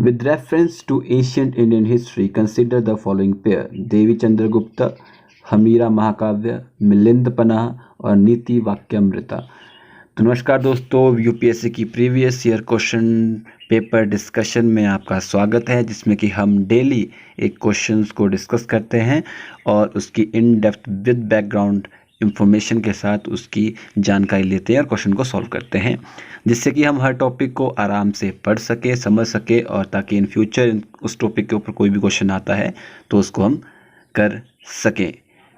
With reference to ancient Indian history, consider the following pair: देवी चंद्रगुप्ता, हमीरा महाकाव्य, मिलिंद पन्ह और नीति वाक्यामृता। तो नमस्कार दोस्तों, यूपीएससी की previous year question paper discussion में आपका स्वागत है, जिसमें कि हम डेली एक क्वेश्चंस को डिस्कस करते हैं और उसकी in depth with background information के साथ उसकी जानकारी लेते हैं और क्वेश्चन को सॉल्व करते हैं, जिससे कि हम हर टॉपिक को आराम से पढ़ सके, समझ सके, और ताकि इन फ्यूचर उस टॉपिक के ऊपर कोई भी क्वेश्चन आता है तो उसको हम कर सकें।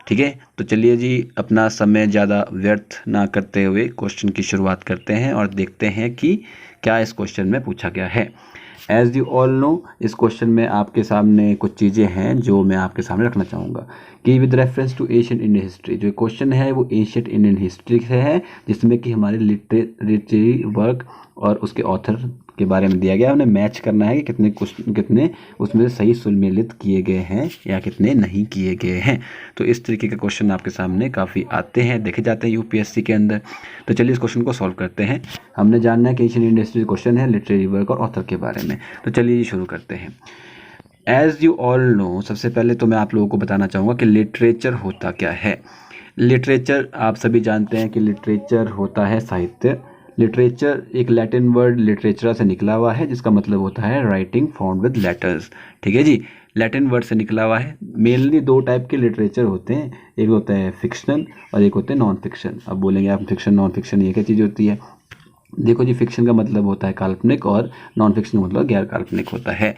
ठीक है, तो चलिए जी, अपना समय ज़्यादा व्यर्थ ना करते हुए क्वेश्चन की शुरुआत करते हैं और देखते हैं कि क्या इस क्वेश्चन में पूछा गया है। एज यू ऑल नो, इस क्वेश्चन में आपके सामने कुछ चीज़ें हैं जो मैं आपके सामने रखना चाहूँगा कि with reference to Asian Indian history. जो क्वेश्चन है वो एशियन इंडियन हिस्ट्री से है, जिसमें कि हमारे लिटरेरी वर्क और उसके ऑथर के बारे में दिया गया है। उन्हें मैच करना है कि कितने उसमें सही सुमेलित किए गए हैं या कितने नहीं किए गए हैं। तो इस तरीके के क्वेश्चन आपके सामने काफ़ी आते हैं, देखे जाते हैं यूपीएससी के अंदर। तो चलिए इस क्वेश्चन को सॉल्व करते हैं। हमने जानना है कि एशियन इंडियन हिस्ट्री क्वेश्चन है लिटरेरी वर्क और ऑथर के बारे में। तो चलिए शुरू करते हैं। एज यू ऑल नो, सबसे पहले तो मैं आप लोगों को बताना चाहूँगा कि लिटरेचर होता क्या है। लिटरेचर आप सभी जानते हैं कि लिटरेचर होता है साहित्य। लिटरेचर एक लैटिन वर्ड लिटरेचर से निकला हुआ है, जिसका मतलब होता है राइटिंग फॉर्म्ड विद लेटर्स। ठीक है जी, लैटिन वर्ड से निकला हुआ है। मेनली दो टाइप के लिटरेचर होते हैं, एक होता है फिक्शनल और एक होते हैं नॉन फिक्शन। अब बोलेंगे आप फिक्शन नॉन फिक्शन ये क्या चीज़ होती है? देखो जी, फिक्शन का मतलब होता है काल्पनिक और नॉन फिक्शन का मतलब गैर काल्पनिक होता है।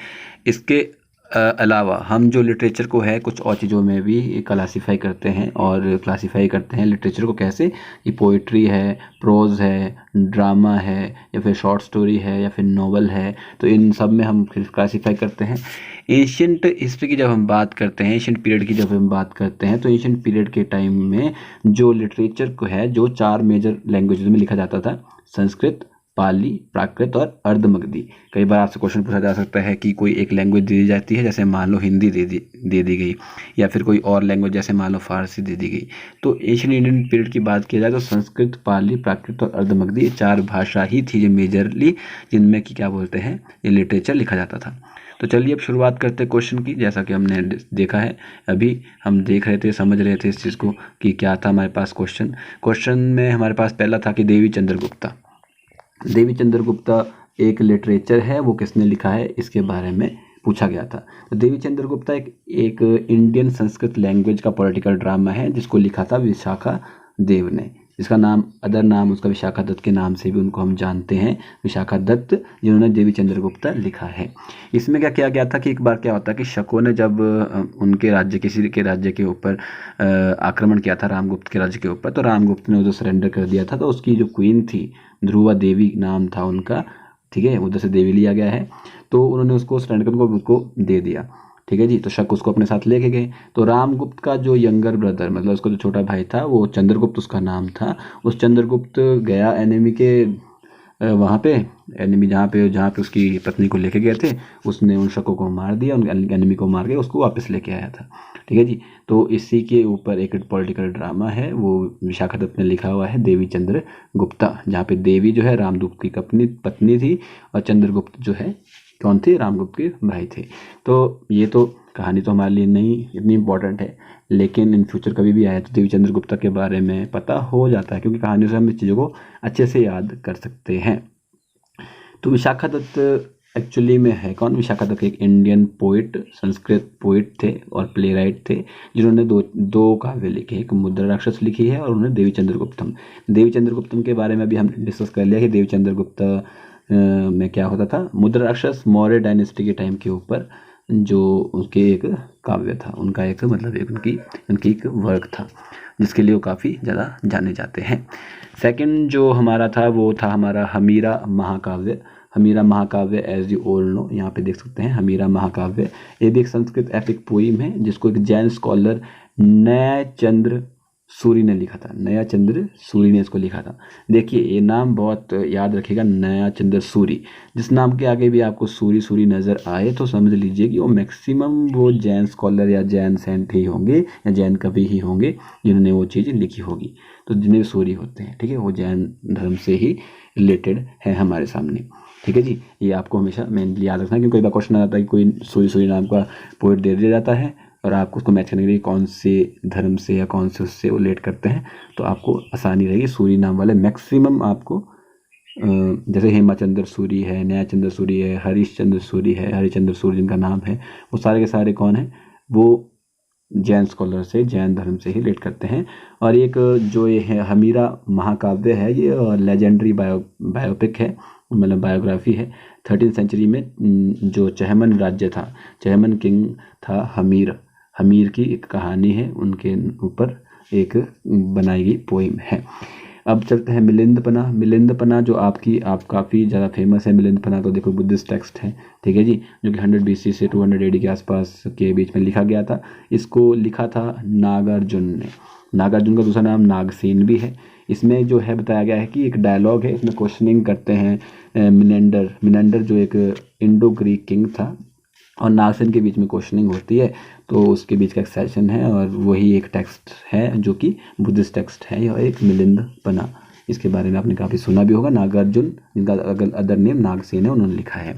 इसके अलावा हम जो लिटरेचर को है कुछ और चीज़ों में भी क्लासीफाई करते हैं, और क्लासीफाई करते हैं लिटरेचर को कैसे कि पोइट्री है, प्रोज है, ड्रामा है, या फिर शॉर्ट स्टोरी है, या फिर नॉवल है। तो इन सब में हम क्लासीफाई करते हैं। एशियंट हिस्ट्री की जब हम बात करते हैं, एशियंट पीरियड की जब हम बात करते हैं, तो एशियंट पीरियड के टाइम में जो लिटरेचर को है जो 4 मेजर लैंग्वेजेस में लिखा जाता था: संस्कृत, पाली, प्राकृत और अर्धमगधी। कई बार आपसे क्वेश्चन पूछा जा सकता है कि कोई एक लैंग्वेज दे दी जाती है, जैसे मान लो हिंदी दे दी गई, या फिर कोई और लैंग्वेज जैसे मान लो फारसी दे दी गई। तो एशियन इंडियन पीरियड की बात की जाए तो संस्कृत, पाली, प्राकृत और अर्धमगधी, ये 4 भाषा ही थी जो मेजरली, जिनमें कि क्या बोलते हैं, ये लिटरेचर लिखा जाता था। तो चलिए अब शुरुआत करते हैं क्वेश्चन की। जैसा कि हमने देखा है, अभी हम देख रहे थे, समझ रहे थे इस चीज़ को कि क्या था हमारे पास क्वेश्चन में हमारे पास पहला था कि देवी चंद्रगुप्ता। देवी चंद्रगुप्ता एक लिटरेचर है, वो किसने लिखा है इसके बारे में पूछा गया था। तो देवी चंद्रगुप्ता एक इंडियन संस्कृत लैंग्वेज का पॉलिटिकल ड्रामा है, जिसको लिखा था विशाखा देव ने, जिसका नाम अदर नाम उसका विशाखा दत्त के नाम से भी उनको हम जानते हैं, विशाखा दत्त, जिन्होंने देवी चंद्रगुप्ता लिखा है। इसमें क्या किया गया था कि एक बार क्या होता है कि शकों ने जब उनके राज्य किसी के राज्य के ऊपर आक्रमण किया था, रामगुप्त के राज्य के ऊपर, तो रामगुप्त ने उधर सरेंडर कर दिया था। तो उसकी जो क्वीन थी, ध्रुवा देवी नाम था उनका, ठीक है, उधर से देवी लिया गया है, तो उन्होंने उसको सरेंडर कर उसको दे दिया। ठीक है जी, तो शक उसको अपने साथ लेके गए। तो रामगुप्त का जो यंगर ब्रदर, मतलब उसका जो छोटा भाई था, वो चंद्रगुप्त उसका नाम था, उस चंद्रगुप्त गया एनिमी के वहाँ पे, एनिमी जहाँ पे उसकी पत्नी को लेके गए थे, उसने उन शकों को मार दिया, उन एनिमी को मार के उसको वापस लेके आया था। ठीक है जी, तो इसी के ऊपर एक पॉलिटिकल ड्रामा है, वो विशाखा दत्त ने लिखा हुआ है, देवी चंद्रगुप्ता, जहाँ पे देवी जो है रामदूत की पत्नी थी और चंद्रगुप्त जो है कौन थे, रामगुप्त के भाई थे। तो ये तो कहानी तो हमारे लिए नहीं इतनी इम्पोर्टेंट है, लेकिन इन फ्यूचर कभी भी आया तो देवी चंद्रगुप्ता के बारे में पता हो जाता है, क्योंकि कहानियों से हम इस चीज़ों को अच्छे से याद कर सकते हैं। तो विशाखा दत्त एक्चुअली में है कौन? विशाखा दत्त एक इंडियन पोइट, संस्कृत पोइट थे और प्ले राइट थे, जिन्होंने दो काव्य लिखे, एक मुद्रा राक्षस लिखी है और उन्होंने देवी चंद्रगुप्तम के बारे में भी हमने डिस्कस कर लिया कि देवी चंद्रगुप्ता में क्या होता था। मुद्रा राक्षस मौर्य डायनेस्टी के टाइम के ऊपर जो उनके एक काव्य था, उनका एक मतलब एक उनकी एक वर्क था, जिसके लिए वो काफ़ी ज़्यादा जाने जाते हैं। सेकंड जो हमारा था वो था हमारा हमीरा महाकाव्य। हमीरा महाकाव्य एज यू ऑल नो, यहाँ पे देख सकते हैं हमीरा महाकाव्य, ये भी एक संस्कृत एपिक पोइम है, जिसको एक जैन स्कॉलर नया चंद्र सूरी ने लिखा था। नया चंद्र सूरी ने इसको लिखा था। देखिए ये नाम बहुत याद रखिएगा, नया चंद्र सूरी। जिस नाम के आगे भी आपको सूरी सूरी नज़र आए तो समझ लीजिए कि वो मैक्सिमम वो जैन स्कॉलर या जैन सेंट ही होंगे या जैन कवि ही होंगे जिन्होंने वो चीज़ लिखी होगी। तो जिन्हें सूरी होते हैं, ठीक है, वो जैन धर्म से ही रिलेटेड है हमारे सामने। ठीक है जी, ये आपको हमेशा मेनली याद रखना है, क्योंकि कई बार क्वेश्चन आता है कि कोई सूरी नाम का पोएट दे दिया जाता है और आपको उसको मैच करने के लिए कौन से धर्म से या कौन से उससे रिलेट करते हैं, तो आपको आसानी रहेगी। सूरी नाम वाले मैक्सिमम आपको जैसे हेमाचंद्र सूरी है, न्यायचंद्र सूरी है, हरिश्चंद्र सूरी है, हरिचंद्र सूरी जिनका नाम है, वो सारे के सारे कौन है, वो जैन स्कॉलर से, जैन धर्म से ही रिलेट करते हैं। और एक जो ये है हमीरा महाकाव्य है, ये लेजेंडरी बायोपिक है, मतलब बायोग्राफी है। 13वीं सेंचुरी में जो चहमन राज्य था, चहमन किंग था हमीर की एक कहानी है, उनके ऊपर एक बनाई गई पोइम है। अब चलते हैं मिलिंदपना जो आप काफ़ी ज़्यादा फेमस है। मिलिंदपना तो देखो बुद्धिस्ट टेक्स्ट है, ठीक है जी, जो कि 100 BC से 200 AD के आसपास के बीच में लिखा गया था। इसको लिखा था नागार्जुन ने। नागार्जुन का दूसरा नाम नागसेन भी है। इसमें जो है बताया गया है कि एक डायलॉग है, इसमें क्वेश्चनिंग करते हैं मिनेंडर जो एक इंडो ग्रीक किंग था, और नागसेन के बीच में क्वेश्चनिंग होती है, तो उसके बीच का एक सेशन है, और वही एक टेक्स्ट है जो कि बुद्धिस्ट टेक्स्ट है, यह एक मिलिंदपना। इसके बारे में आपने काफ़ी सुना भी होगा। नागार्जुन, जिनका अदर नेम नागसेन है, उन्होंने लिखा है।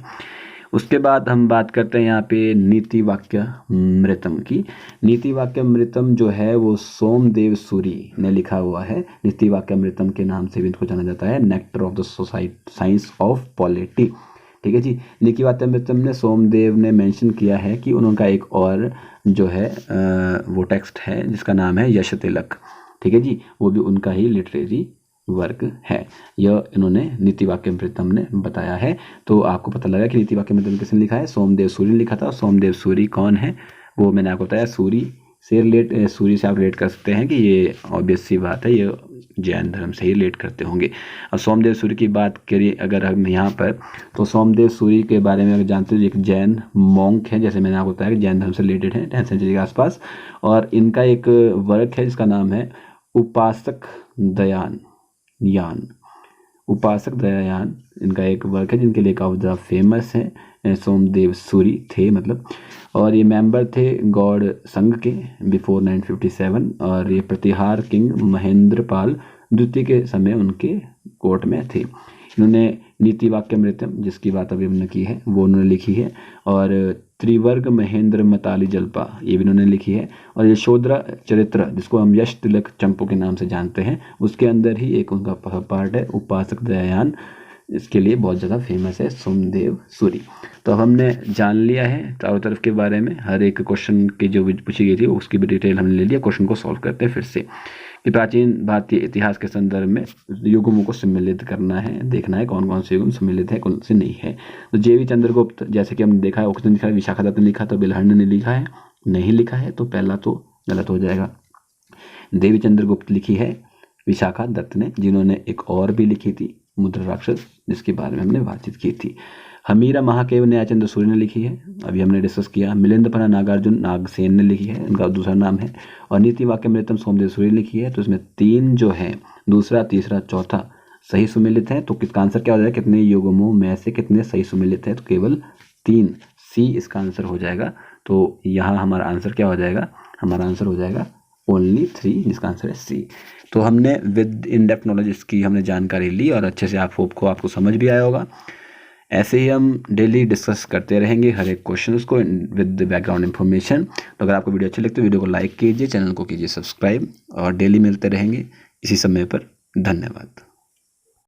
उसके बाद हम बात करते हैं यहाँ पे नीति वाक्यामृतम की। नीति वाक्यामृतम जो है वो सोमदेव सूरी ने लिखा हुआ है। नीति वाक्यामृतम के नाम से भी इनको जाना जाता है, nectar of the science of polity, ठीक है जी। नीति वाक्यामृतम ने सोमदेव ने मेंशन किया है कि उनका एक और जो है वो टेक्स्ट है जिसका नाम है यश तिलक, ठीक है जी, वो भी उनका ही लिटरेरी वर्क है। यह इन्होंने नीति वाक्यामृतम ने बताया है। तो आपको पता लगा कि नीति वाक्यामृतम किसने लिखा है, सोमदेव सूरी ने लिखा था। सोमदेव सूरी कौन है, वो मैंने आपको बताया। सूरी से आप रिलेट कर सकते हैं कि ये ऑब्वियस सी बात है, ये जैन धर्म से ही रिलेट करते होंगे। और सोमदेव सूरी की बात करिए अगर हम यहाँ पर, तो सोमदेव सूरी के बारे में अगर जानते हो, एक जैन मॉन्क है, जैसे मैंने आपको बताया कि जैन धर्म से रिलेटेड है 10th सेंचुरी के आसपास। और इनका एक वर्क है जिसका नाम है उपासक दयायान। इनका एक वर्क है जिनके लिए काफ़ी ज़्यादा फेमस है। सोमदेव सूरी थे मतलब, और ये मेंबर थे गौड़ संघ के बिफोर 957, और ये प्रतिहार किंग महेंद्रपाल द्वितीय के समय उनके कोर्ट में थे। इन्होंने नीति वाक्यामृतम, जिसकी बात अभी हमने की है, वो उन्होंने लिखी है। और त्रिवर्ग महेंद्र मताली जल्पा, ये भी उन्होंने लिखी है। और यशोधरा चरित्र, जिसको हम यश तिलक चंपू के नाम से जानते हैं, उसके अंदर ही एक उनका पार्ट है उपासक दयायान। इसके लिए बहुत ज़्यादा फेमस है सोमदेव सूरी। तो अब हमने जान लिया है चारों तरफ के बारे में, हर एक क्वेश्चन की जो पूछी गई थी उसकी भी डिटेल हमने ले लिया। क्वेश्चन को सॉल्व करते हैं फिर से, कि प्राचीन भारतीय इतिहास के संदर्भ में युगमों को सम्मिलित करना है, देखना है कौन कौन से युगम सम्मिलित है, कौन से नहीं है। तो जेवी चंद्रगुप्त, जैसे कि हमने देखा है, उसने लिखा है, विशाखादत्त ने लिखा, तो बिलहन ने लिखा है, नहीं लिखा है तो पहला तो गलत हो जाएगा। देवी चंद्रगुप्त लिखी है विशाखादत्त ने, जिन्होंने एक और भी लिखी थी मुद्रा राक्षस, जिसके बारे में हमने बातचीत की थी। हमीरा महाकाव्य न्यायचंद्र सूरी ने लिखी है, अभी हमने डिस्कस किया। मिलिंदपना नागार्जुन नागसेन ने लिखी है, उनका दूसरा नाम है। और नीति वाक्यामृतम सोमदेव सूरी ने लिखी है। तो इसमें 3 जो है, दूसरा, तीसरा, चौथा सही सुमिलित है। तो किसका आंसर क्या हो जाएगा, कितने युगमों में से कितने सही सुमिलित है, तो केवल 3, सी इसका आंसर हो जाएगा। तो यहाँ हमारा आंसर क्या हो जाएगा, हमारा आंसर हो जाएगा ओनली 3, जिसका आंसर है सी। तो हमने विद इन डेप्थ नॉलेज इसकी हमने जानकारी ली, और अच्छे से आपको समझ भी आया होगा। ऐसे ही हम डेली डिस्कस करते रहेंगे हर एक क्वेश्चन को विद बैकग्राउंड इन्फॉर्मेशन। तो अगर आपको वीडियो अच्छी लगती है, वीडियो को लाइक कीजिए, चैनल को कीजिए सब्सक्राइब, और डेली मिलते रहेंगे इसी समय पर। धन्यवाद।